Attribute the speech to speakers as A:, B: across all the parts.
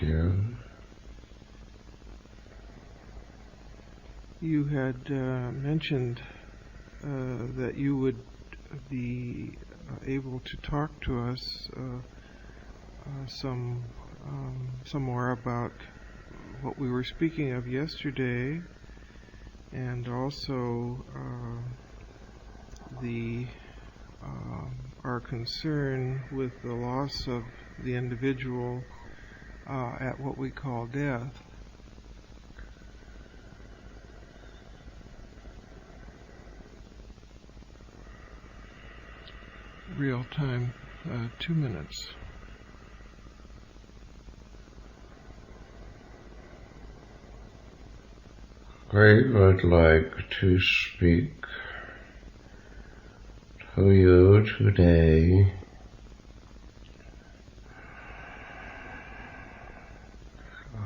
A: you.
B: You had mentioned that you would be able to talk to us some more about what we were speaking of yesterday, and also our concern with the loss of the individual at what we call death. Real time, 2 minutes.
A: We would like to speak to you today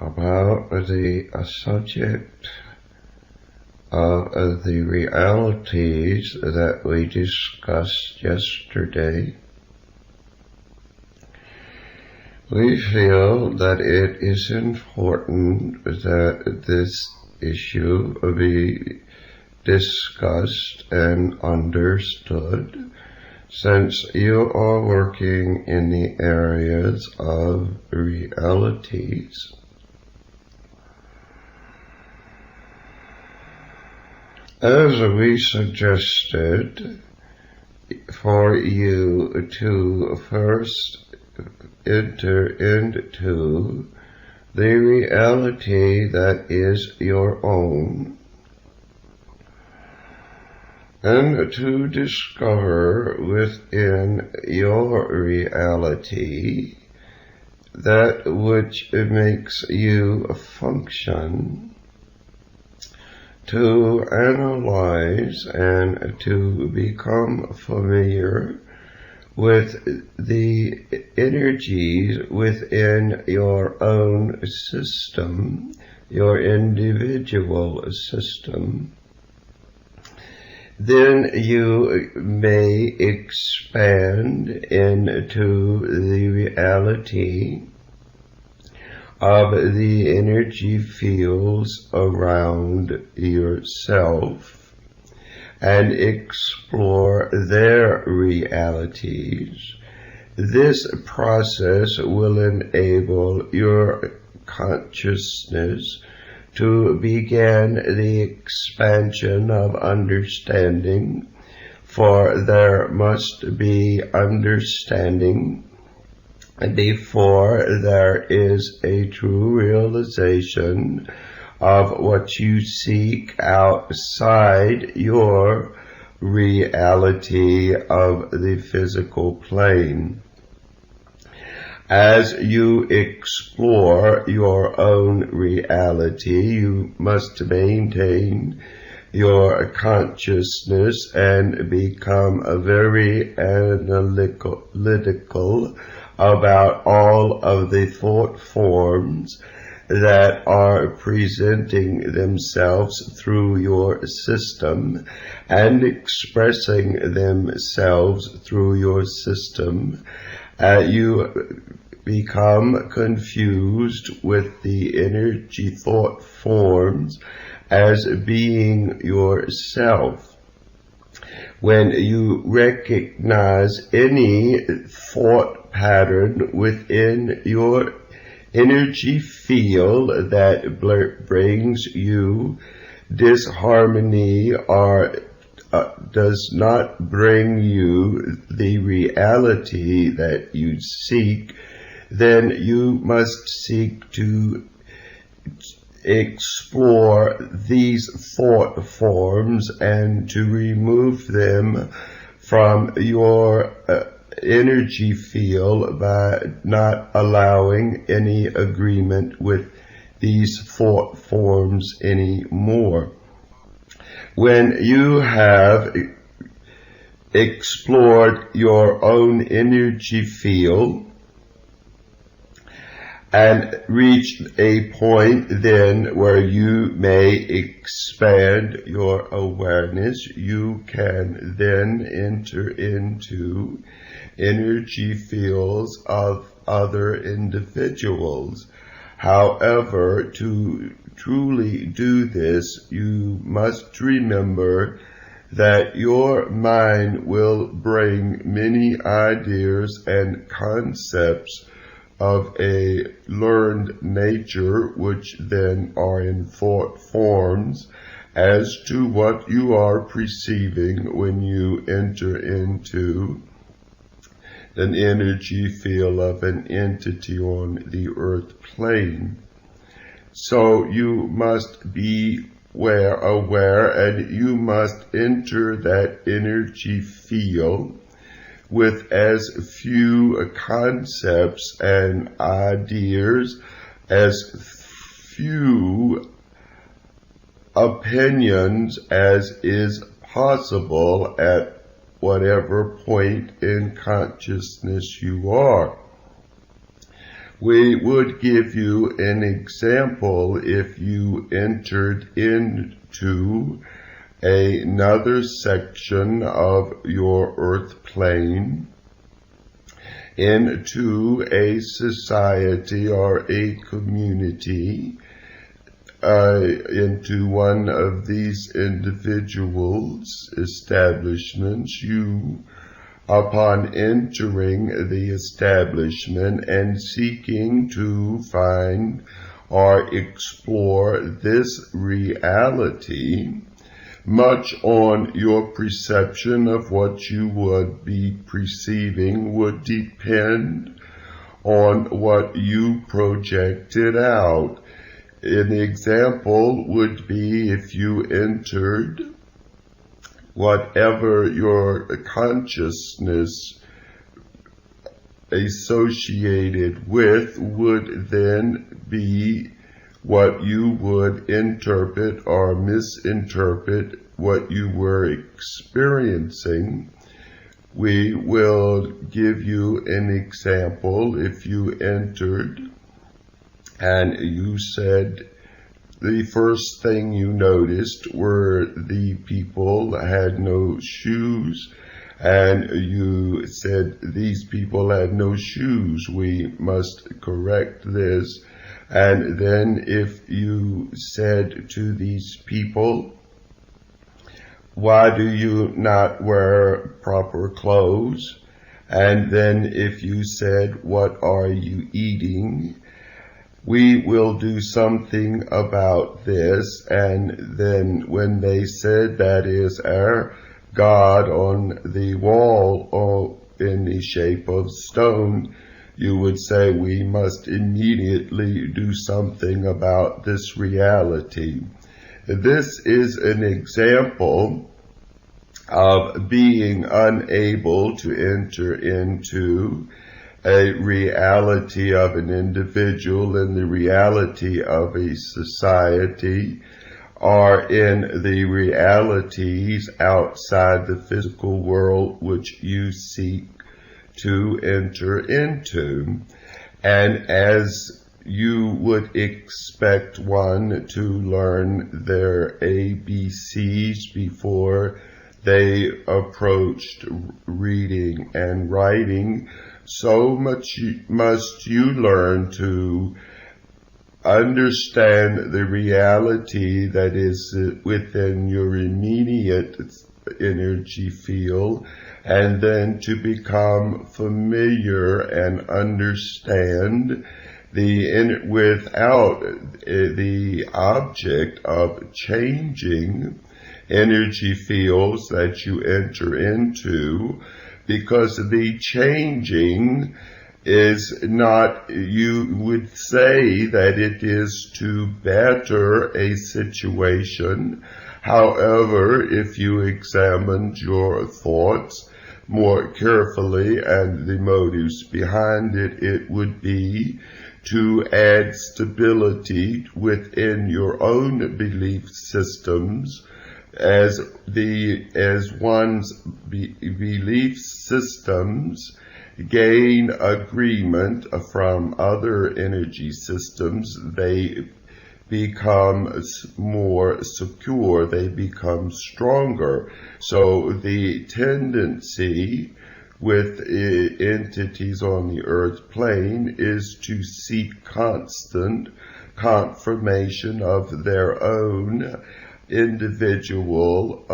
A: about the subject of the realities that we discussed yesterday. We feel that it is important that this issue be discussed and understood, since you are working in the areas of realities. As we suggested, for you to first enter into the reality that is your own, and to discover within your reality that which makes you function, to analyze and to become familiar with the energies within your own system, your individual system. Then you may expand into the reality of the energy fields around yourself and explore their realities. This process will enable your consciousness to begin the expansion of understanding, for there must be understanding before there is a true realization of what you seek outside your reality of the physical plane. As you explore your own reality, you must maintain your consciousness and become very analytical about all of the thought forms that are presenting themselves through your system and expressing themselves through your system. You become confused with the energy thought forms as being yourself. When you recognize any thought pattern within your energy field that brings you disharmony or does not bring you the reality that you seek, then you must seek to explore these thought forms and to remove them from your energy field by not allowing any agreement with these thought forms anymore. When you have explored your own energy field and reached a point then where you may expand your awareness, you can then enter into energy fields of other individuals. However, to truly do this, you must remember that your mind will bring many ideas and concepts of a learned nature, which then are in forms as to what you are perceiving when you enter into an energy field of an entity on the earth plane. So you must be aware, and you must enter that energy field with as few concepts and ideas, as few opinions as is possible at whatever point in consciousness you are. We would give you an example if you entered into another section of your earth plane, into a society or a community, into one of these individuals' establishments. You, upon entering the establishment and seeking to find or explore this reality, much on your perception of what you would be perceiving would depend on what you projected out. An example would be if you entered whatever your consciousness associated with would then be what you would interpret or misinterpret what you were experiencing. We will give you an example. If you entered and you said the first thing you noticed were the people had no shoes, and you said these people had no shoes, we must correct this. And then if you said to these people, why do you not wear proper clothes? And then if you said, what are you eating? We will do something about this. And then when they said that is our God on the wall or in the shape of stone, you would say we must immediately do something about this reality. This is an example of being unable to enter into a reality of an individual and the reality of a society, or in the realities outside the physical world which you seek to enter into. And as you would expect one to learn their ABCs before they approached reading and writing, so much must you learn to understand the reality that is within your immediate energy field, and then to become familiar and understand without the object of changing energy fields that you enter into, because the changing is not, you would say that it is to better a situation. However, if you examined your thoughts more carefully and the motives behind it, it would be to add stability within your own belief systems. As one's belief systems gain agreement from other energy systems, they become more secure, they become stronger. So the tendency with entities on the earth plane is to seek constant confirmation of their own individual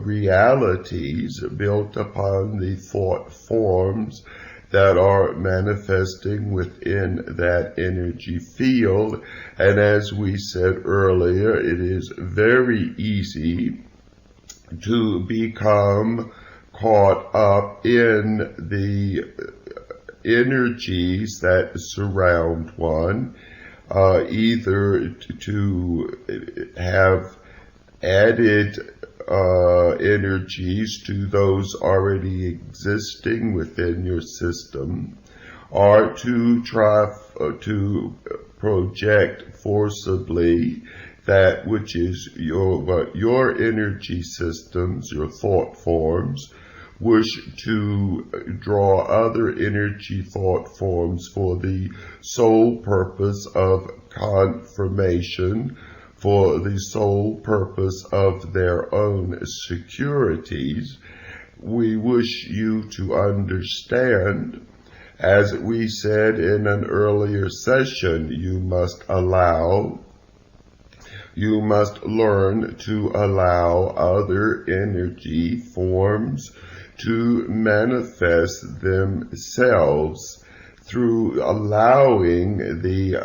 A: realities built upon the thought forms that are manifesting within that energy field. And as we said earlier, it is very easy to become caught up in the energies that surround one, either to have added energies to those already existing within your system, or to try to project forcibly that which is your energy systems, your thought forms, wish to draw other energy thought forms for the sole purpose of confirmation, for the sole purpose of their own securities. We wish you to understand, as we said in an earlier session, you must learn to allow other energy forms to manifest themselves. Through allowing the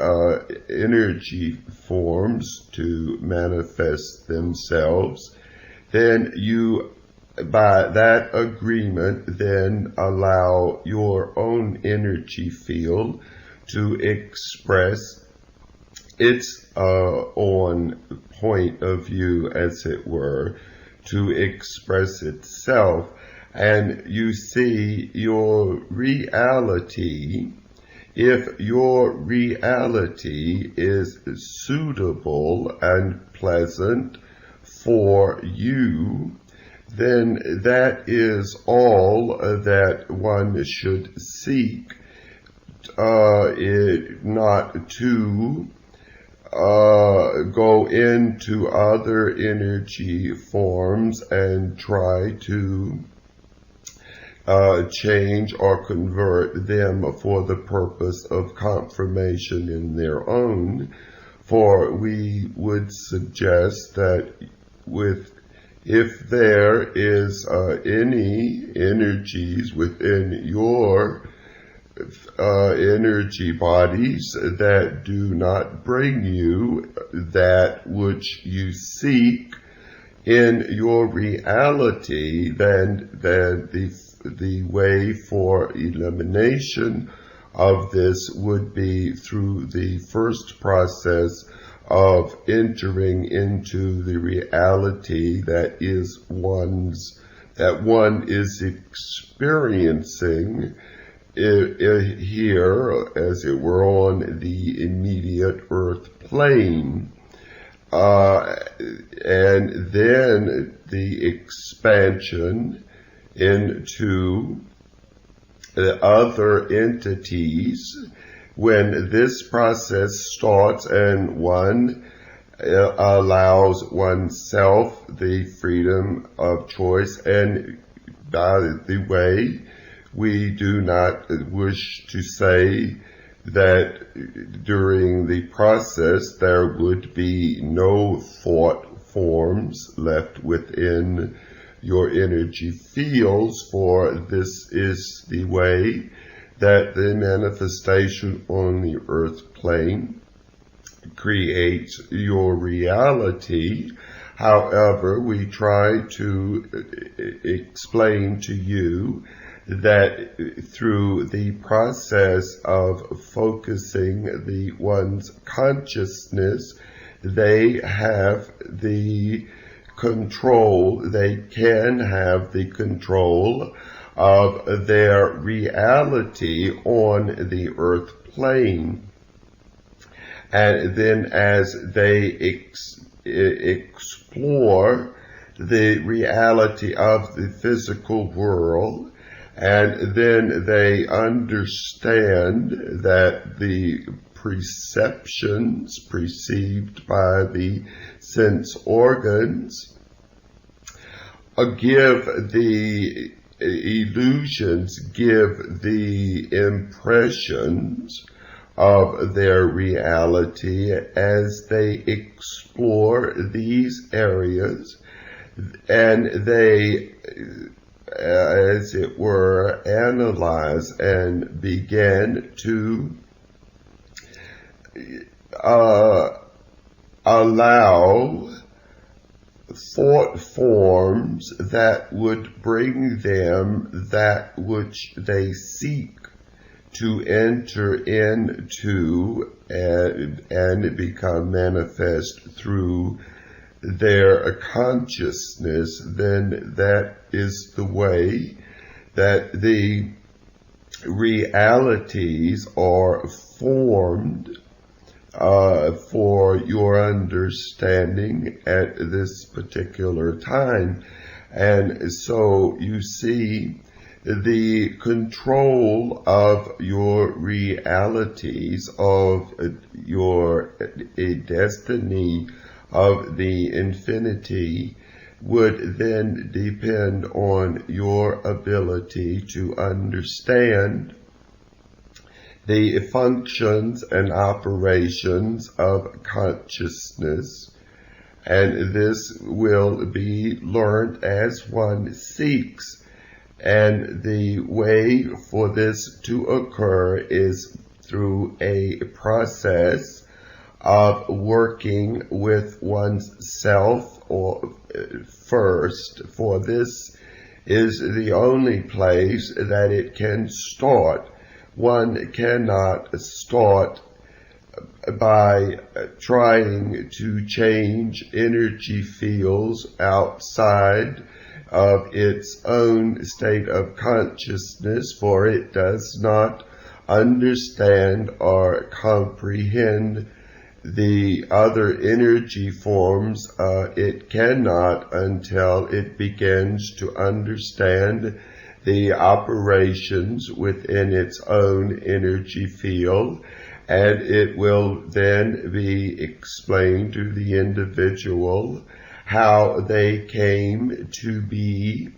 A: energy forms to manifest themselves, then you, by that agreement, then allow your own energy field to express its own point of view, as it were, to express itself. And you see, your reality, if your reality is suitable and pleasant for you, then that is all that one should seek, not to go into other energy forms and try to change or convert them for the purpose of confirmation in their own. For we would suggest that if there is any energies within your energy bodies that do not bring you that which you seek in your reality, then the way for elimination of this would be through the first process of entering into the reality that one is experiencing here, as it were, on the immediate earth plane. And then the expansion into the other entities. When this process starts and one allows oneself the freedom of choice, and by the way, we do not wish to say that during the process there would be no thought forms left within your energy fields, for this is the way that the manifestation on the earth plane creates your reality. However, we try to explain to you that through the process of focusing one's consciousness, they have the control, they can have the control of their reality on the earth plane. And then as they explore the reality of the physical world, and then they understand that the perceptions perceived by the sense organs give the illusions give the impressions of their reality as they explore these areas, and they, as it were, analyze and begin to allow thought forms that would bring them that which they seek to enter into and become manifest through their consciousness. Then that is the way that the realities are formed for your understanding at this particular time. And so you see, the control of your realities, of your destiny of the infinity, would then depend on your ability to understand the functions and operations of consciousness, and this will be learned as one seeks. And the way for this to occur is through a process of working with oneself first, for this is the only place that it can start. One cannot start by trying to change energy fields outside of its own state of consciousness, for it does not understand or comprehend the other energy forms. It cannot until it begins to understand the operations within its own energy field, and it will then be explained to the individual how they came to be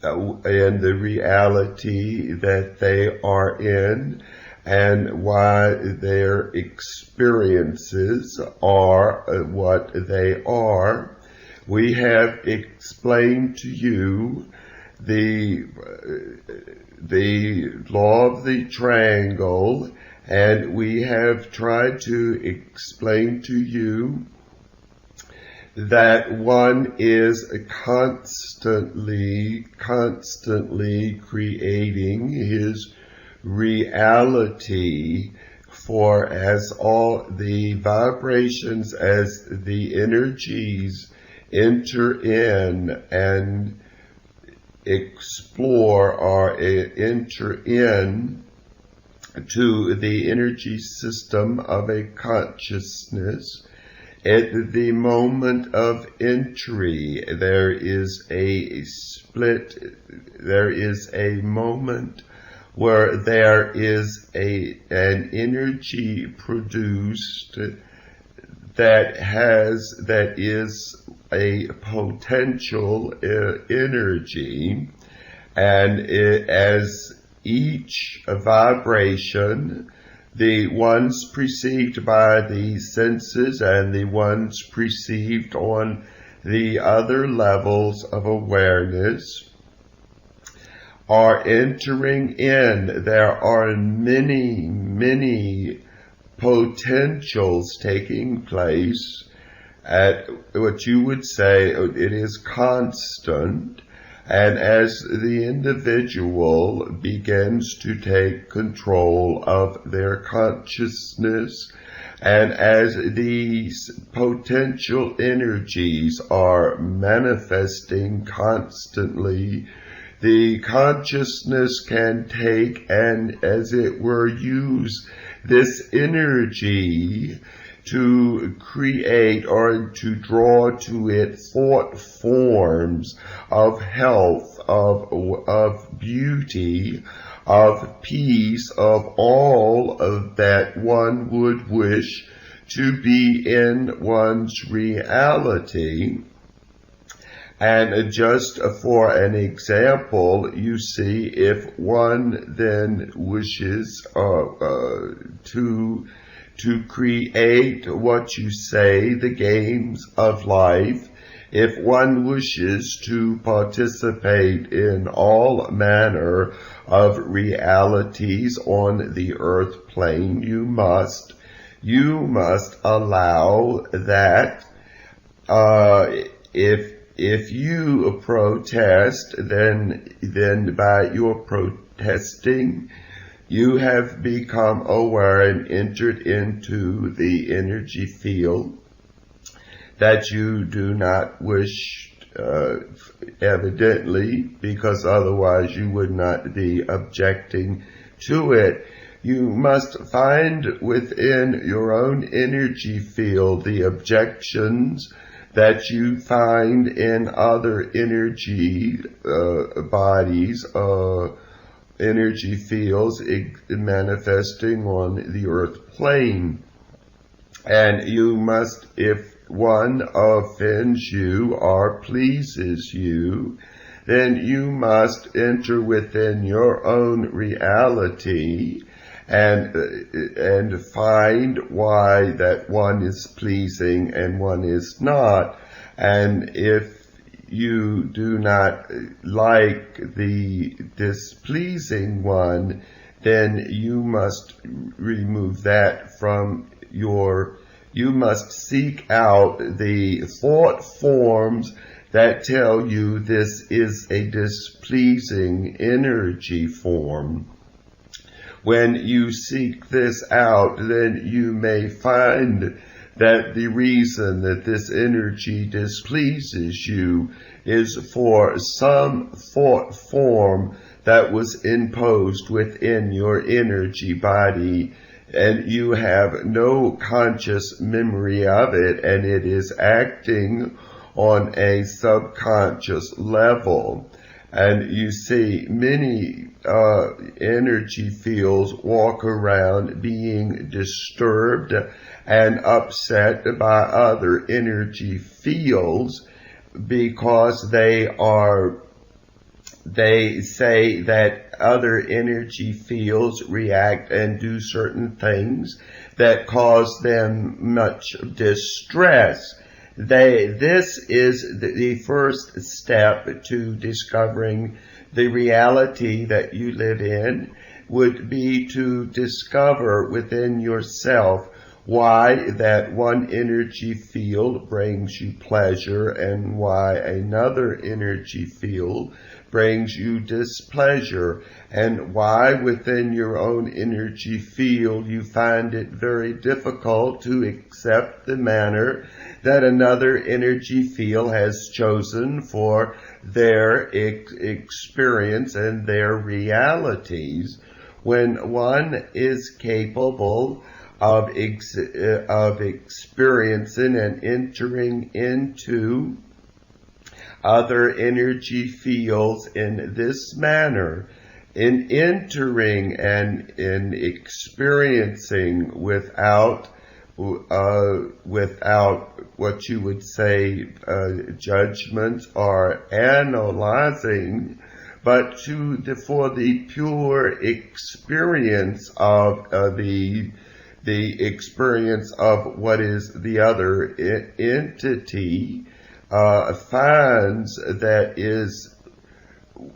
A: in the reality that they are in, and why their experiences are what they are. We have explained to you the law of the triangle, and we have tried to explain to you that one is constantly creating his reality, for as all the vibrations, as the energies enter in and explore or enter in to the energy system of a consciousness, at the moment of entry, there is a split, there is a moment where there is an energy produced that is a potential energy, and as each vibration, the ones perceived by the senses and the ones perceived on the other levels of awareness, are entering in. There are many potentials taking place at what you would say it is constant. And as the individual begins to take control of their consciousness, and as these potential energies are manifesting constantly, the consciousness can take and, as it were, use this energy to create or to draw to it thought forms of health, of beauty, of peace, of all of that one would wish to be in one's reality. And just for an example, you see, if one then wishes to create what you say, the games of life, if one wishes to participate in all manner of realities on the earth plane, you must allow that. If you protest, then by your protesting, you have become aware and entered into the energy field that you do not wish, evidently, because otherwise you would not be objecting to it. You must find within your own energy field the objections that you find in other energy bodies, energy fields manifesting on the earth plane. And you must, if one offends you or pleases you, then you must enter within your own reality and find why that one is pleasing and one is not. And if you do not like the displeasing one, then you must remove that from you must seek out the thought forms that tell you this is a displeasing energy form. When you seek this out, then you may find that the reason that this energy displeases you is for some thought form that was imposed within your energy body, and you have no conscious memory of it, and it is acting on a subconscious level. And you see, many energy fields walk around being disturbed and upset by other energy fields because they say that other energy fields react and do certain things that cause them much distress. This is the first step to discovering the reality that you live in, would be to discover within yourself why that one energy field brings you pleasure and why another energy field brings you displeasure, and why within your own energy field you find it very difficult to accept the manner that another energy field has chosen for their experience and their realities. When one is capable of experiencing and entering into other energy fields in this manner, in entering and in experiencing without what you would say judgment or analyzing, but for the pure experience of the experience of what is the other entity, finds that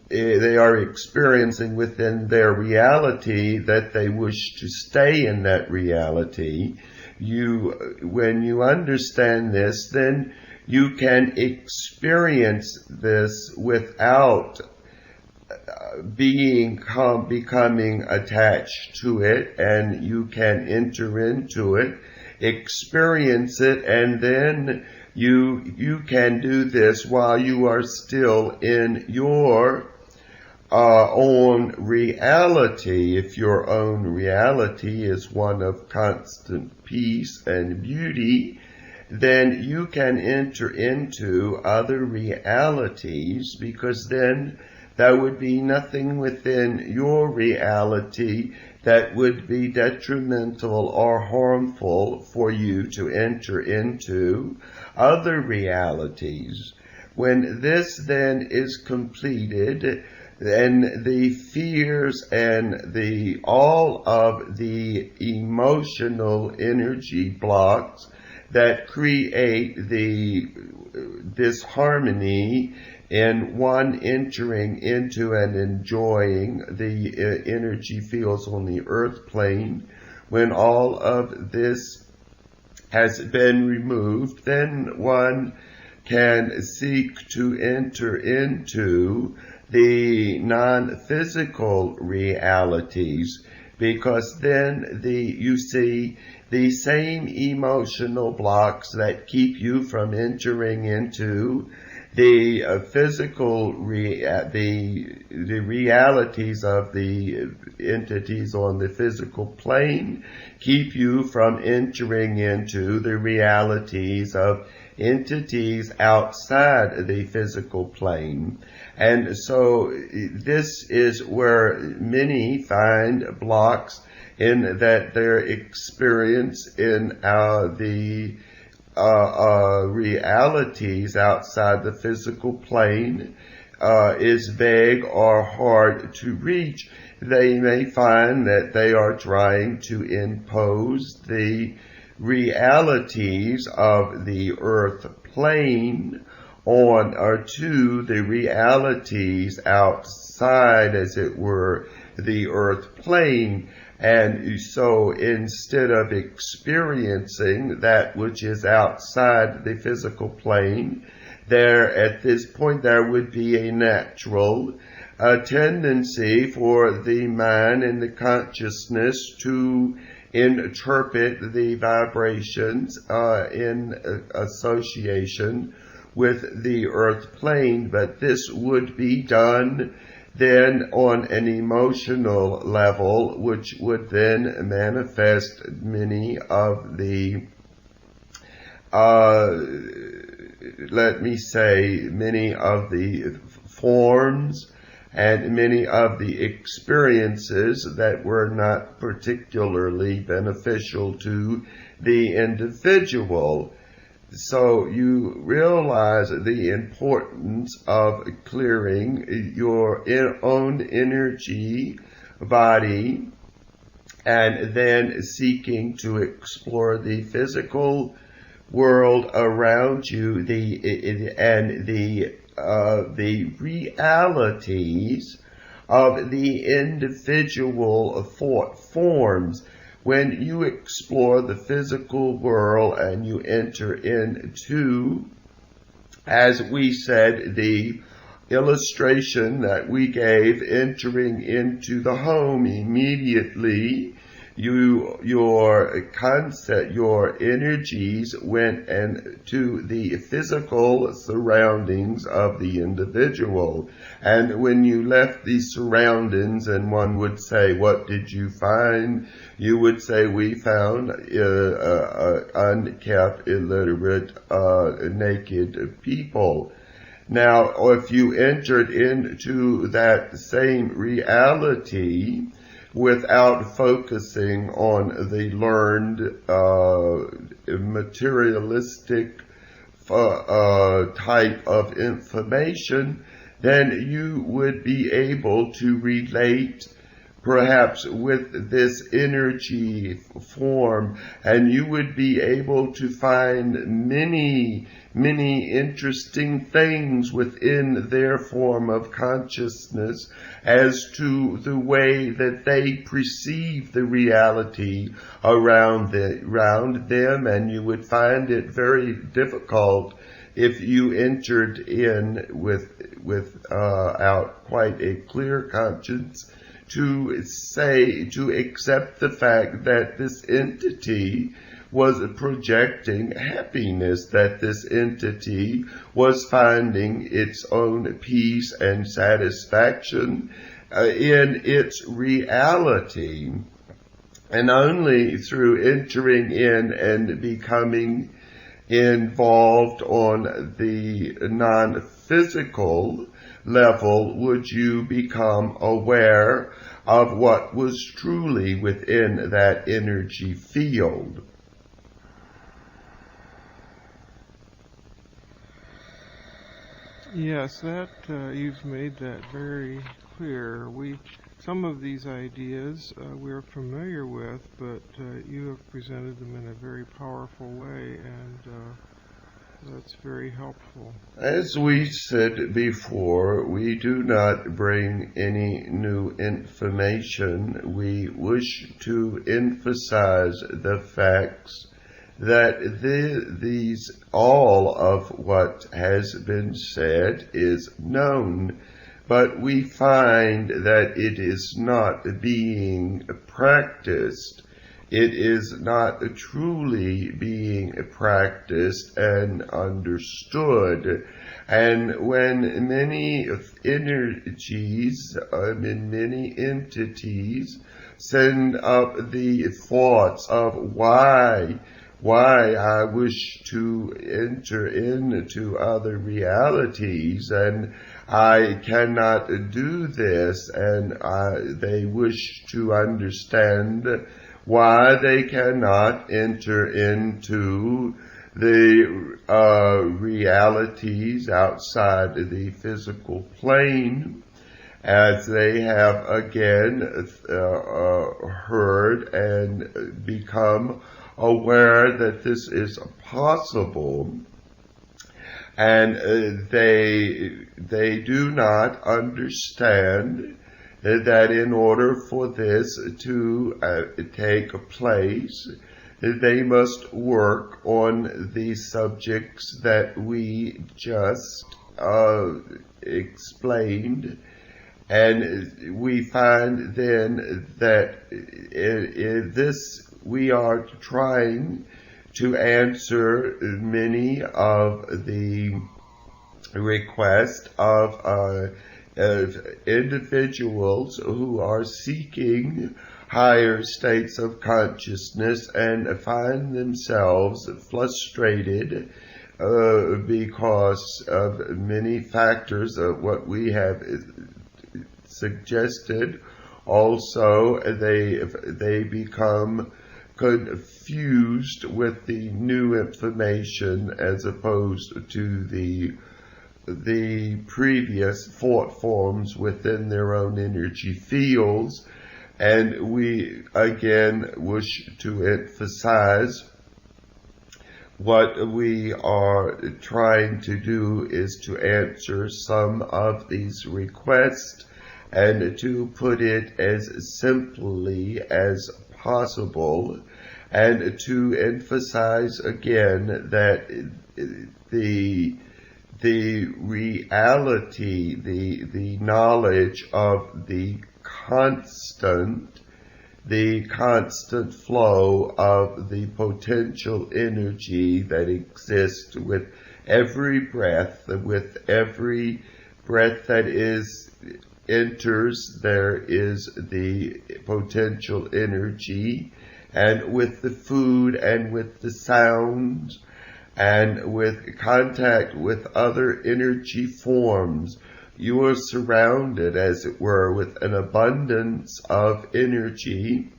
A: they are experiencing within their reality that they wish to stay in that reality. When you understand this, then you can experience this without becoming attached to it, and you can enter into it, experience it, and then you can do this while you are still in your own reality. If your own reality is one of constant peace and beauty, then you can enter into other realities, because then there would be nothing within your reality that would be detrimental or harmful for you to enter into other realities. When this then is completed, then the fears and all of the emotional energy blocks that create the disharmony in one entering into and enjoying the energy fields on the earth plane, when all of this has been removed, then one can seek to enter into the non-physical realities, because then you see the same emotional blocks that keep you from entering into the physical the realities of the entities on the physical plane, keep you from entering into the realities of entities outside the physical plane. And so this is where many find blocks in that their experience in the realities outside the physical plane is vague or hard to reach. They may find that they are trying to impose the realities of the earth plane on or to the realities outside, as it were, the earth plane. And so instead of experiencing that which is outside the physical plane, at this point there would be a natural tendency for the mind and the consciousness to interpret the vibrations in association with the earth plane. But this would be done then on an emotional level, which would then manifest many of the many of the forms and many of the experiences that were not particularly beneficial to the individual. So you realize the importance of clearing your own energy body and then seeking to explore the physical world around you and the realities of the individual forms. When you explore the physical world and you enter into, as we said, the illustration that we gave, entering into the home, immediately your concept, your energies went to the physical surroundings of the individual. And when you left these surroundings and one would say, what did you find? You would say, we found unkept, illiterate, naked people. Now, if you entered into that same reality without focusing on the learned materialistic type of information, then you would be able to relate perhaps with this energy form, and you would be able to find many interesting things within their form of consciousness as to the way that they perceive the reality around them, and you would find it very difficult if you entered in without quite a clear conscience to accept the fact that this entity was projecting happiness, that this entity was finding its own peace and satisfaction in its reality. And only through entering in and becoming involved on the non-physical level would you become aware of what was truly within that energy field.
B: Yes, that you've made that very clear. Some of these ideas we're familiar with, but you have presented them in a very powerful way, and that's very helpful.
A: As we said before, we do not bring any new information. We wish to emphasize the facts that these all of what has been said is known, but we find that it is not being practiced. It is not truly being practiced and understood. And when many energies in many entities send up the thoughts of why I wish to enter into other realities and I cannot do this, and they wish to understand why they cannot enter into the realities outside the physical plane, as they have again heard and become aware that this is possible, and they do not understand that in order for this to take place, they must work on the subjects that we just explained. And we find then that in this we are trying to answer many of the requests of individuals who are seeking higher states of consciousness and find themselves frustrated because of many factors of what we have suggested. Also, they become confused with the new information as opposed to the previous thought forms within their own energy fields. And we again wish to emphasize what we are trying to do is to answer some of these requests and to put it as simply as possible, and to emphasize again that the reality, the knowledge of the constant flow of the potential energy that exists with every breath that enters, there is the potential energy, and with the food and with the sounds and with contact with other energy forms, you are surrounded, as it were, with an abundance of energy,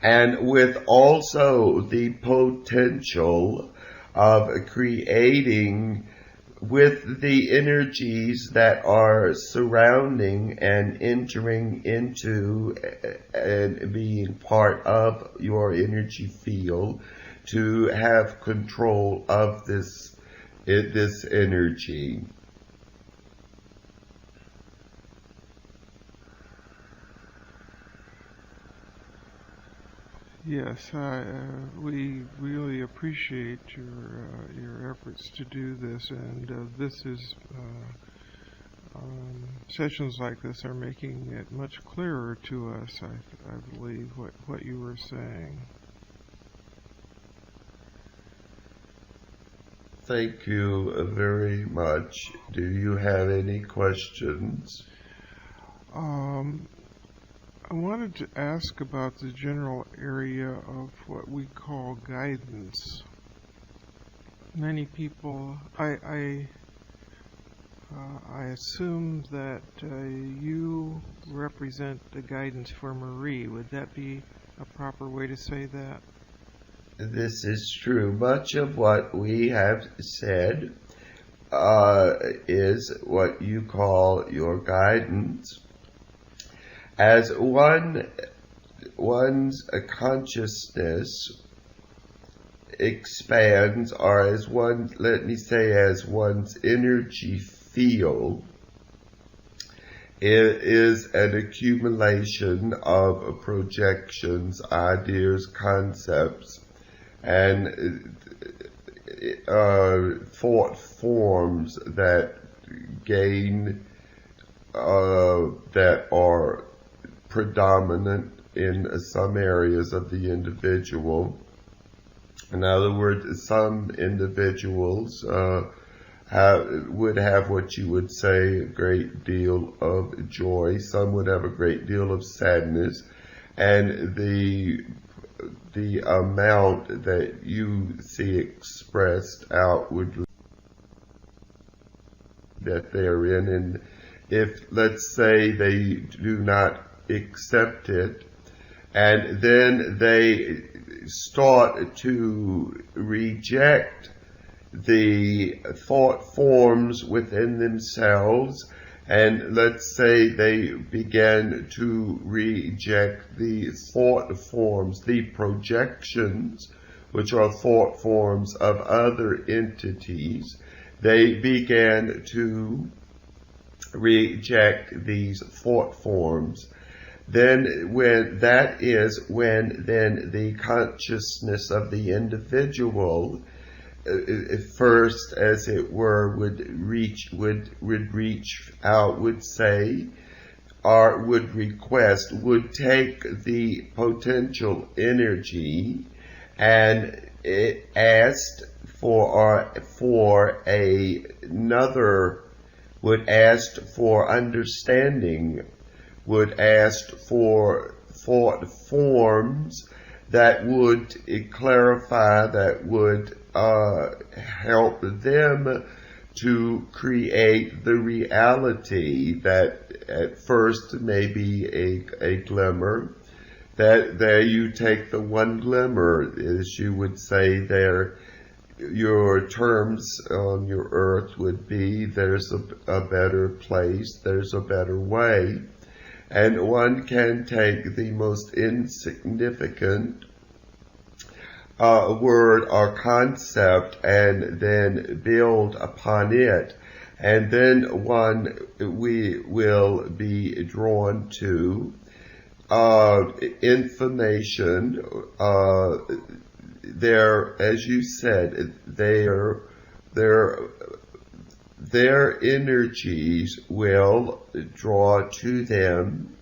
A: and with also the potential of creating with the energies that are surrounding and entering into and being part of your energy field, to have control of this energy.
B: Yes, we really appreciate your efforts to do this, and this is sessions like this are making it much clearer to us. I believe what you were saying.
A: Thank you very much. Do you have any questions?
B: I wanted to ask about the general area of what we call guidance. Many people, I assume that you represent the guidance for Marie. Would that be a proper way to say that?
A: This is true. Much of what we have said is what you call your guidance. As one's consciousness expands, or as one's energy field is an accumulation of projections, ideas, concepts, and thought forms that that are predominant in some areas of the individual. In other words, some individuals would have what you would say a great deal of joy. Some would have a great deal of sadness, and the amount that you see expressed outwardly that they're in, and if, let's say, they do not accept it, and then they start to reject the thought forms within themselves, and let's say they begin to reject the thought forms, the projections, which are thought forms of other entities, they began to reject these thought forms. Then when the consciousness of the individual first, as it were, would reach out, would say, or would request, would take the potential energy and it asked for another, would ask for understanding, would ask for thought forms that would clarify, that would help them to create the reality that at first may be a glimmer, that there you take the one glimmer, as you would say there, your terms on your earth would be, there's a better place, there's a better way. And one can take the most insignificant word or concept and then build upon it. And then we will be drawn to information. As you said, their energies will draw to them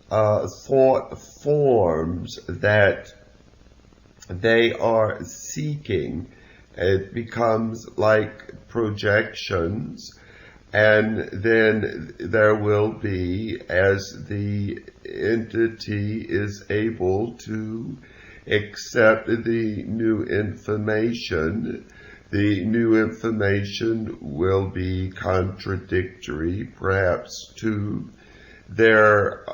A: thought forms that they are seeking. It becomes like projections, and then there will be, as the entity is able to accept the new information will be contradictory, perhaps, to their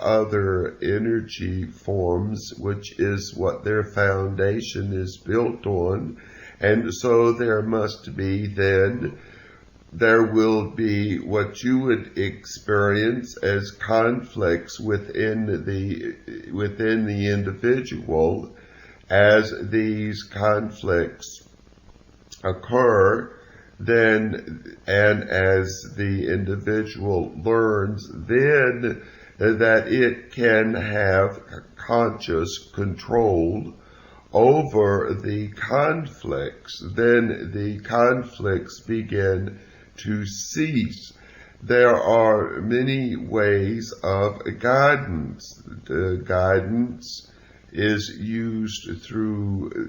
A: other energy forms, which is what their foundation is built on. And so there will be what you would experience as conflicts within the individual. As these conflicts occur, then, and as the individual learns then that it can have conscious control over the conflicts, then the conflicts begin to cease. There are many ways of guidance. The guidance is used through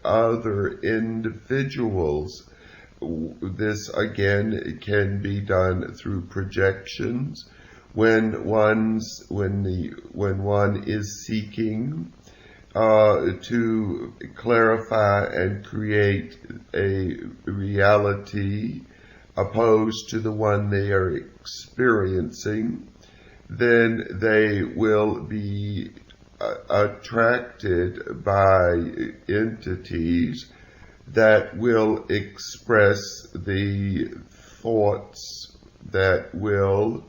A: other individuals. This again can be done through projections when one is seeking to clarify and create a reality opposed to the one they are experiencing. Then they will be attracted by entities that will express the thoughts that will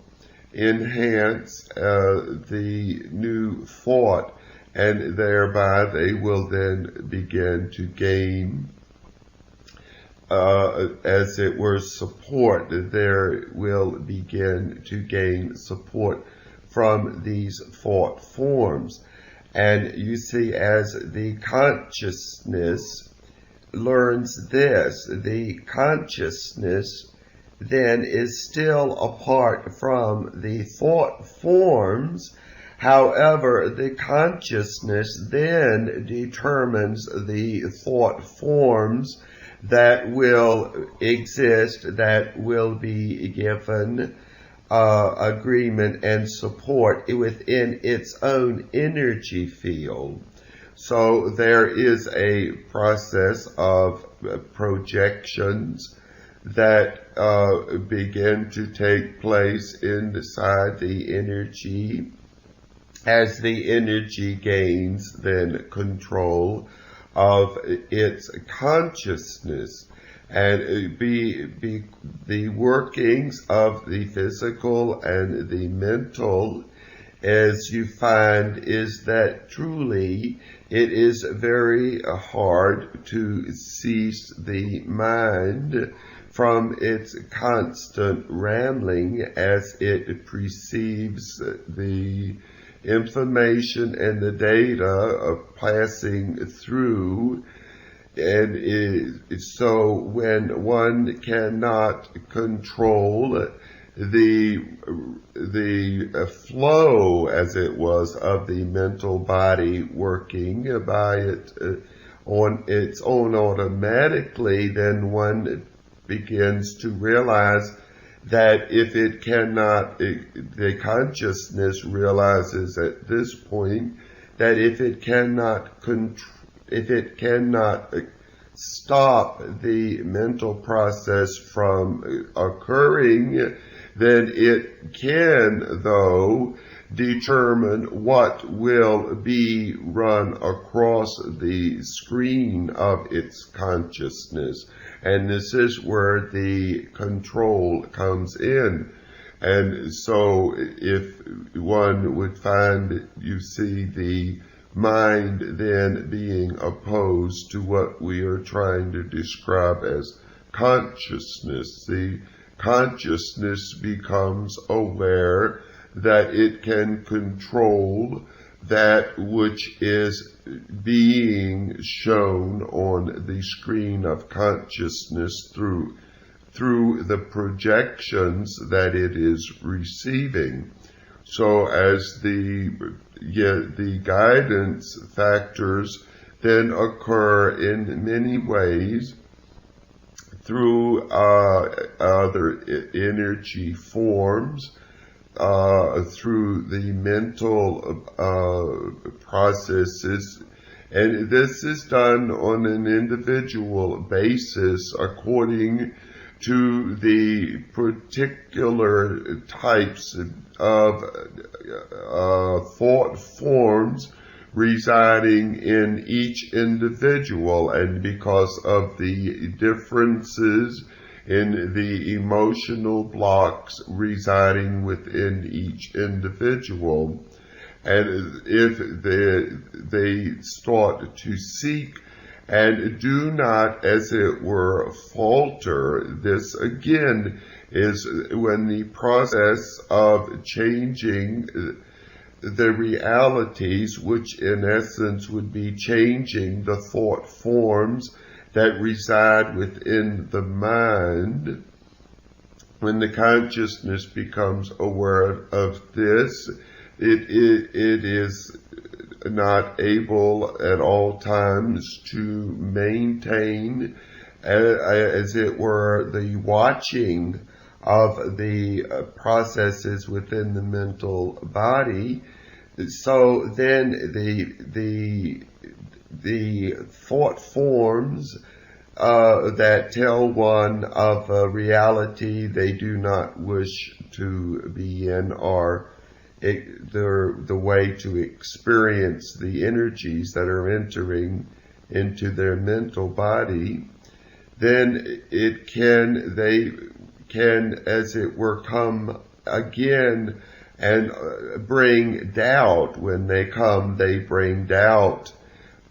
A: enhance the new thought, and thereby they will then begin to gain, as it were, support. There will begin to gain support from these thought forms. And you see, as the consciousness learns this, the consciousness then is still apart from the thought forms. However, the consciousness then determines the thought forms that will exist, that will be given agreement and support within its own energy field. So there is a process of projections that begin to take place inside the energy as the energy gains then control of its consciousness. And the workings of the physical and the mental, as you find, is that truly it is very hard to cease the mind from its constant rambling as it perceives the information and the data passing through. And so when one cannot control the flow, as it was, of the mental body working by it on its own automatically, then one begins to realize that if it cannot, the consciousness realizes at this point that if it cannot stop the mental process from occurring, then it can, though, determine what will be run across the screen of its consciousness. And this is where the control comes in. And so if one would find, you see, the mind then being opposed to what we are trying to describe as consciousness, the consciousness becomes aware that it can control that which is being shown on the screen of consciousness through the projections that it is receiving. So as the guidance factors then occur in many ways through other energy forms, through the mental processes, and this is done on an individual basis according to the particular types of thought forms residing in each individual, and because of the differences in the emotional blocks residing within each individual. And if they start to seek and do not, as it were, falter, this again is when the process of changing the realities, which in essence would be changing the thought forms that reside within the mind, when the consciousness becomes aware of this, it is not able at all times to maintain, as it were, the watching of the processes within the mental body. So then the thought forms that tell one of a reality they do not wish to be in are the way to experience the energies that are entering into their mental body, then they can, as it were, come again and bring doubt. When they come, they bring doubt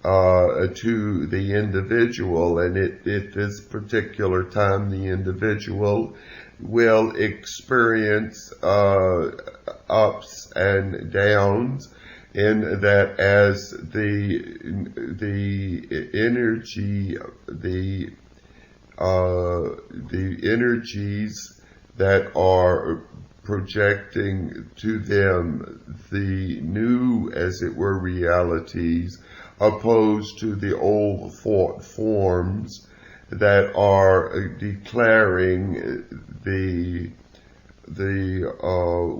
A: to the individual, and at this particular time, the individual will experience ups and downs, in that as the energy, the energies that are projecting to them the new, as it were, realities, opposed to the old thought forms that are declaring the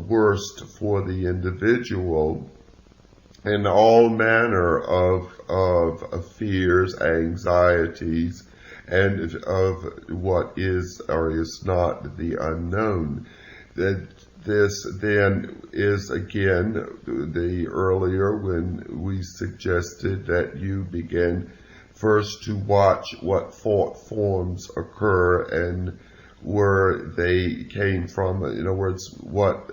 A: worst for the individual, and all manner of fears, anxieties, and of what is or is not the unknown. That this then is again the earlier when we suggested that you begin first to watch what thought forms occur and where they came from. In other words, what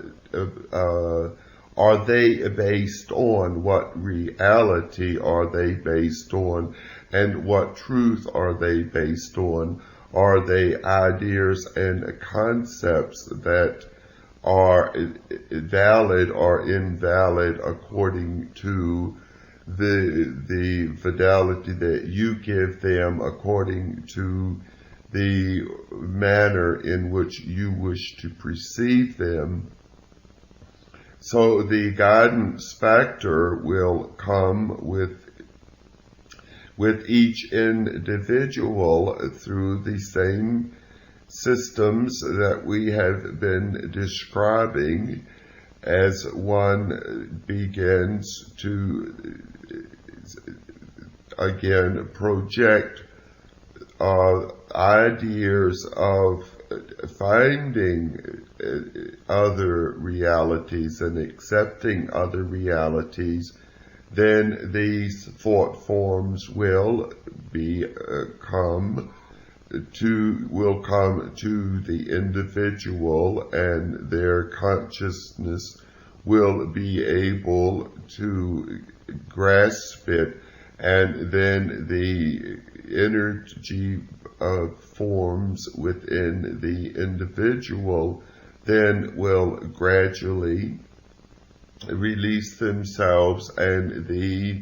A: are they based on? What reality are they based on? And what truth are they based on? Are they ideas and concepts that are valid or invalid according to the fidelity that you give them, according to the manner in which you wish to perceive them? So the guidance factor will come with each individual through the same systems that we have been describing, as one begins to again project ideas of finding other realities and accepting other realities. Then these thought forms will come to the individual, and their consciousness will be able to grasp it, and then the energy forms within the individual then will gradually release themselves, and the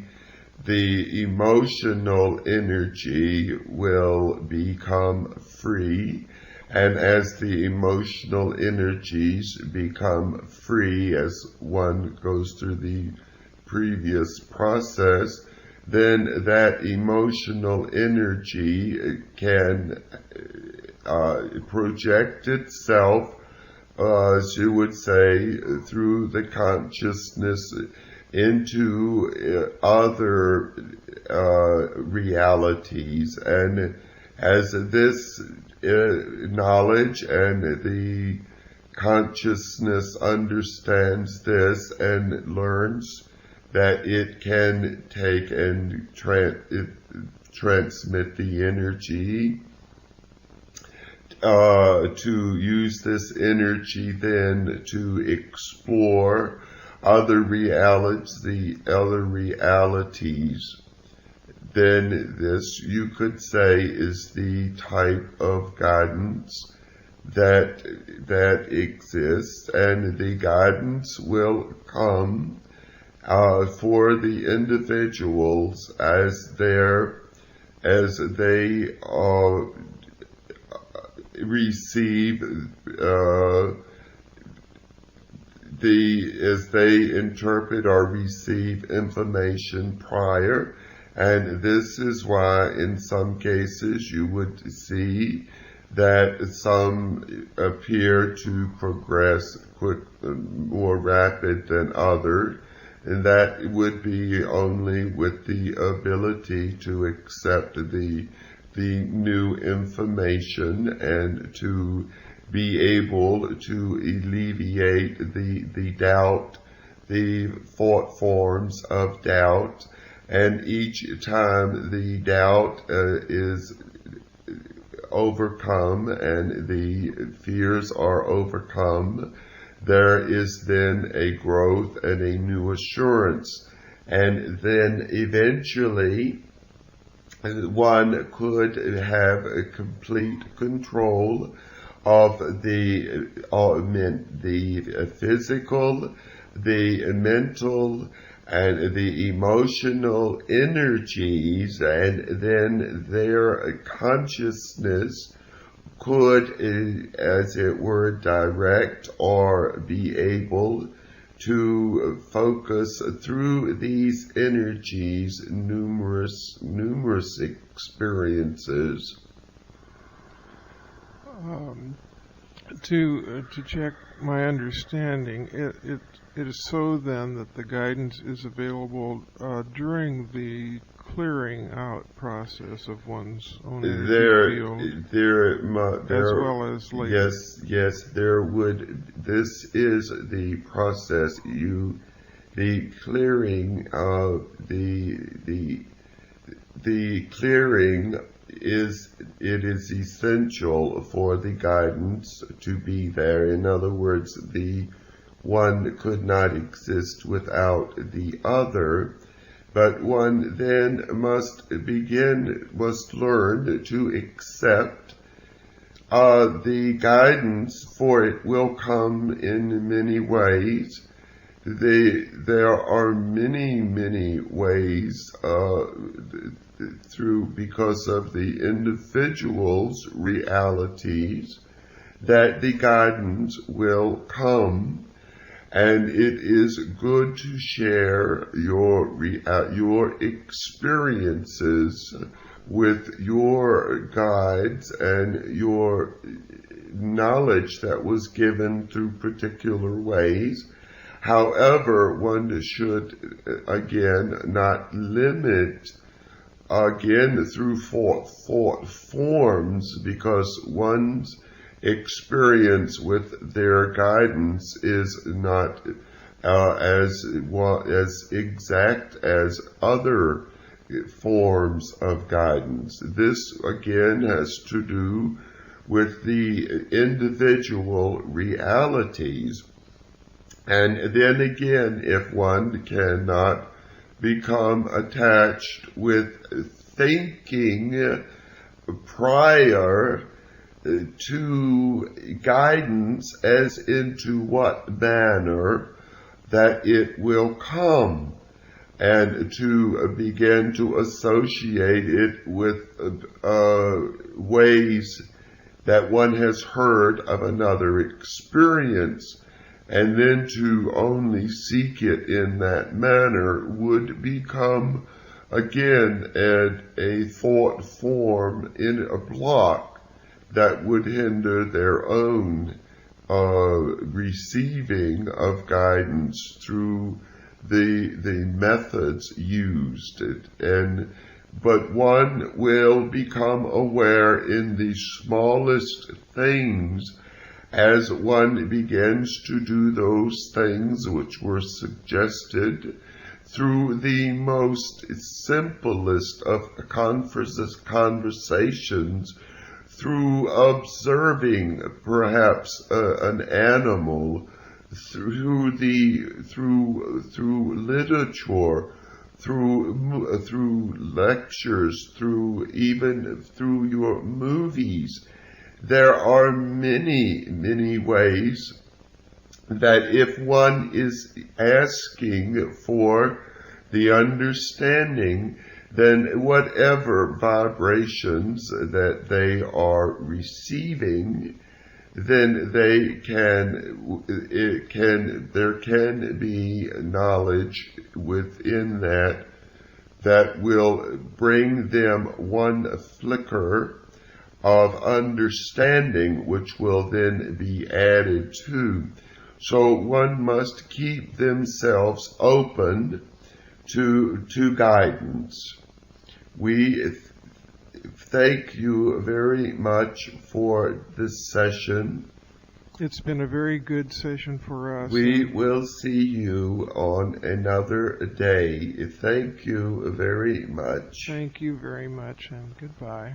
A: emotional energy will become free. And as the emotional energies become free, as one goes through the previous process, then that emotional energy can project itself, as you would say, through the consciousness into other realities. And as this knowledge and the consciousness understands this and learns that it can take and transmit the energy, to use this energy then to explore other realities, then this, you could say, is the type of guidance that exists, and the guidance will come for the individuals as they receive as they interpret or receive information prior. And this is why in some cases you would see that some appear to progress more rapid than others, and that would be only with the ability to accept the new information and to be able to alleviate the doubt, the thought forms of doubt, and each time the doubt is overcome and the fears are overcome, there is then a growth and a new assurance. And then eventually one could have a complete control of the physical, the mental, and the emotional energies, and then their consciousness could, as it were, direct or be able to focus through these energies numerous experiences.
B: To check my understanding, it is so then that the guidance is available during the clearing out process of one's own energy field, as well as later.
A: Yes, there would. This is the process. The clearing of the clearing is essential for the guidance to be there. In other words, the one could not exist without the other, but one then must learn to accept the guidance, for it will come in many ways. There are many ways because of the individual's realities that the guidance will come, and it is good to share your experiences with your guides and your knowledge that was given through particular ways. However, one should again not limit through forms, because one's experience with their guidance is not as exact as other forms of guidance. This again has to do with the individual realities. And then again, if one cannot become attached with thinking prior to guidance as into what manner that it will come, and to begin to associate it with ways that one has heard of another experience, and then to only seek it in that manner would become again a thought form in a block that would hinder their own receiving of guidance through the methods used. But one will become aware in the smallest things as one begins to do those things which were suggested through the most simplest of conversations, through observing perhaps an animal, through literature, through lectures, even through your movies. There are many ways that if one is asking for the understanding, then whatever vibrations that they are receiving, then there can be knowledge within that will bring them one flicker of understanding, which will then be added to. So one must keep themselves open to guidance. We thank you very much for this session,
B: It's been a very good session for us.
A: We will see you on another day. Thank you very much.
B: Thank you very much, and goodbye.